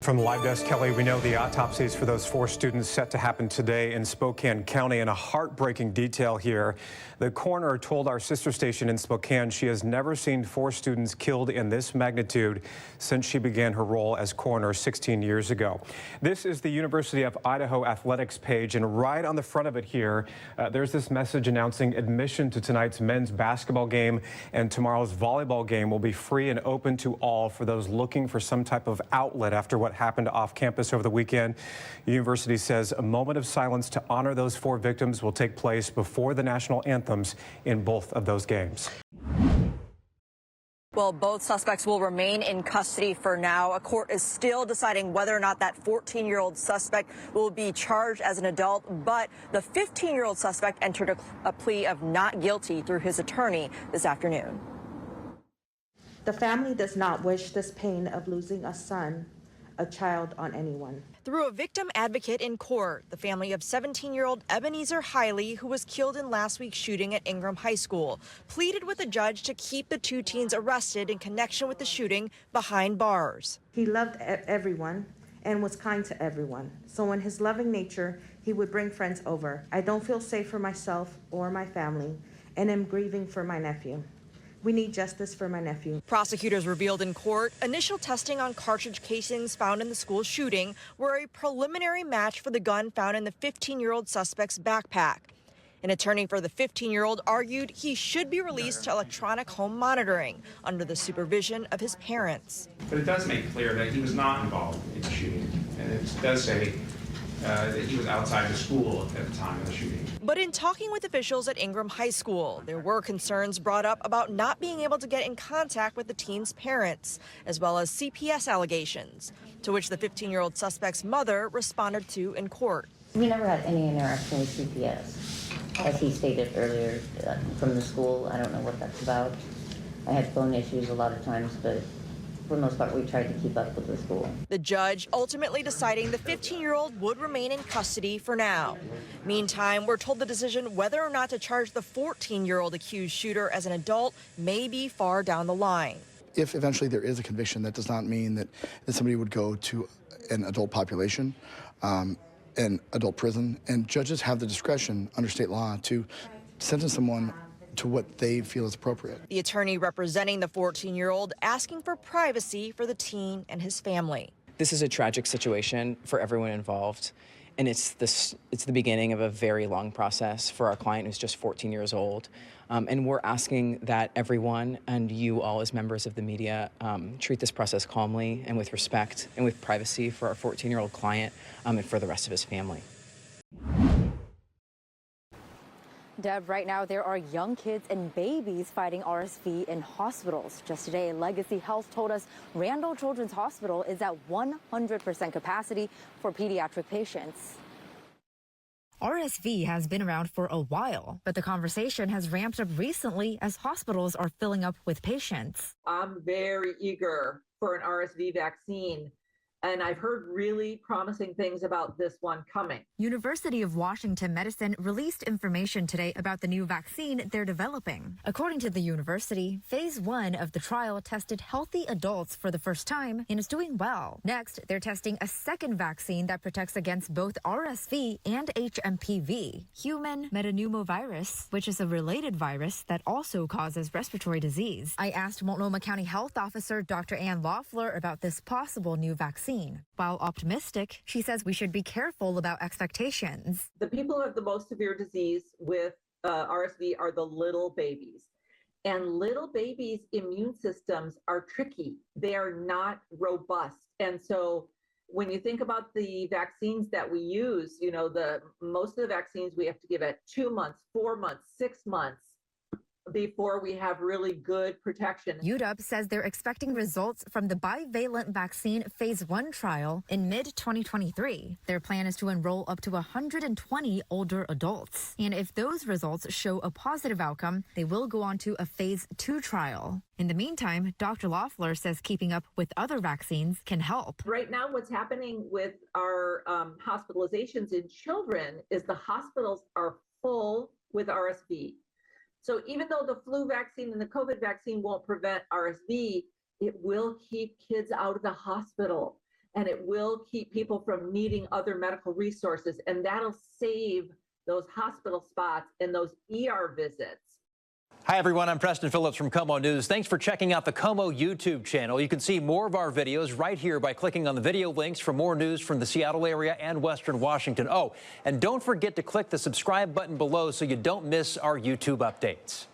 From the live desk, Kelly, we know the autopsies for those 4 students set to happen today in Spokane County. And a heartbreaking detail here. The coroner told our sister station in Spokane she has never seen 4 students killed in this magnitude since she began her role as coroner 16 years ago. This is the University of Idaho athletics page, and right on the front of it here, there's this message announcing admission to tonight's men's basketball game, and tomorrow's volleyball game will be free and open to all for those looking for some type of outlet after what happened off campus over the weekend. The university says a moment of silence to honor those 4 victims will take place before the national anthems in both of those games. Well, both suspects will remain in custody for now. A court is still deciding whether or not that 14-year-old suspect will be charged as an adult, but the 15-year-old suspect entered a plea of not guilty through his attorney this afternoon. The family does not wish this pain of losing a son, a child, on anyone. Through a victim advocate in court, the family of 17-year-old Ebenezer Haile, who was killed in last week's shooting at Ingraham High School, pleaded with a judge to keep the 2 teens arrested in connection with the shooting behind bars. He loved everyone and was kind to everyone. So in his loving nature, he would bring friends over. I don't feel safe for myself or my family, and am grieving for my nephew. We need justice for my nephew. Prosecutors revealed in court initial testing on cartridge casings found in the school shooting were a preliminary match for the gun found in the 15-year-old suspect's backpack. An attorney for the 15-year-old argued he should be released to electronic home monitoring under the supervision of his parents. But it does make clear that he was not involved in the shooting, and it does say that he was outside the school at the time of the shooting. But in talking with officials at Ingraham High School, there were concerns brought up about not being able to get in contact with the teen's parents, as well as CPS allegations, to which the 15-year-old suspect's mother responded to in court. We never had any interaction with CPS. As he stated earlier, from the school, I don't know what that's about. I had phone issues a lot of times, but for the most part, we tried to keep up with the school. The judge ultimately deciding the 15-year-old would remain in custody for now. Meantime, we're told the decision whether or not to charge the 14-year-old accused shooter as an adult may be far down the line. If eventually there is a conviction, that does not mean that somebody would go to an adult population, an adult prison, and judges have the discretion under state law to sentence someone to what they feel is appropriate. The attorney representing the 14-year-old asking for privacy for the teen and his family. This is a tragic situation for everyone involved, and it's the beginning of a very long process for our client who's just 14 years old. And we're asking that everyone, and you all as members of the media, treat this process calmly and with respect and with privacy for our 14-year-old client and for the rest of his family. Deb, right now there are young kids and babies fighting RSV in hospitals. Just today, Legacy Health told us Randall Children's Hospital is at 100% capacity for pediatric patients. RSV has been around for a while, but the conversation has ramped up recently as hospitals are filling up with patients. I'm very eager for an RSV vaccine, and I've heard really promising things about this one coming. University of Washington Medicine released information today about the new vaccine they're developing. According to the university, phase 1 of the trial tested healthy adults for the first time and is doing well. Next, they're testing a second vaccine that protects against both RSV and HMPV, human metapneumovirus, which is a related virus that also causes respiratory disease. I asked Multnomah County Health Officer Dr. Loeffler about this possible new vaccine. While optimistic, she says we should be careful about expectations. The people who have the most severe disease with RSV are the little babies. And little babies' immune systems are tricky. They are not robust. And so when you think about the vaccines that we use, you know, most of the vaccines we have to give at 2 months, 4 months, 6 months before we have really good protection. UW says they're expecting results from the bivalent vaccine phase 1 trial in mid-2023. Their plan is to enroll up to 120 older adults. And if those results show a positive outcome, they will go on to a phase 2 trial. In the meantime, Dr. Loeffler says keeping up with other vaccines can help. Right now, what's happening with our hospitalizations in children is the hospitals are full with RSV. So even though the flu vaccine and the COVID vaccine won't prevent RSV, it will keep kids out of the hospital. and it will keep people from needing other medical resources, and that'll save those hospital spots and those ER visits. Hi, everyone. I'm Preston Phillips from KOMO News. Thanks for checking out the KOMO YouTube channel. You can see more of our videos right here by clicking on the video links for more news from the Seattle area and Western Washington. Oh, and don't forget to click the subscribe button below so you don't miss our YouTube updates.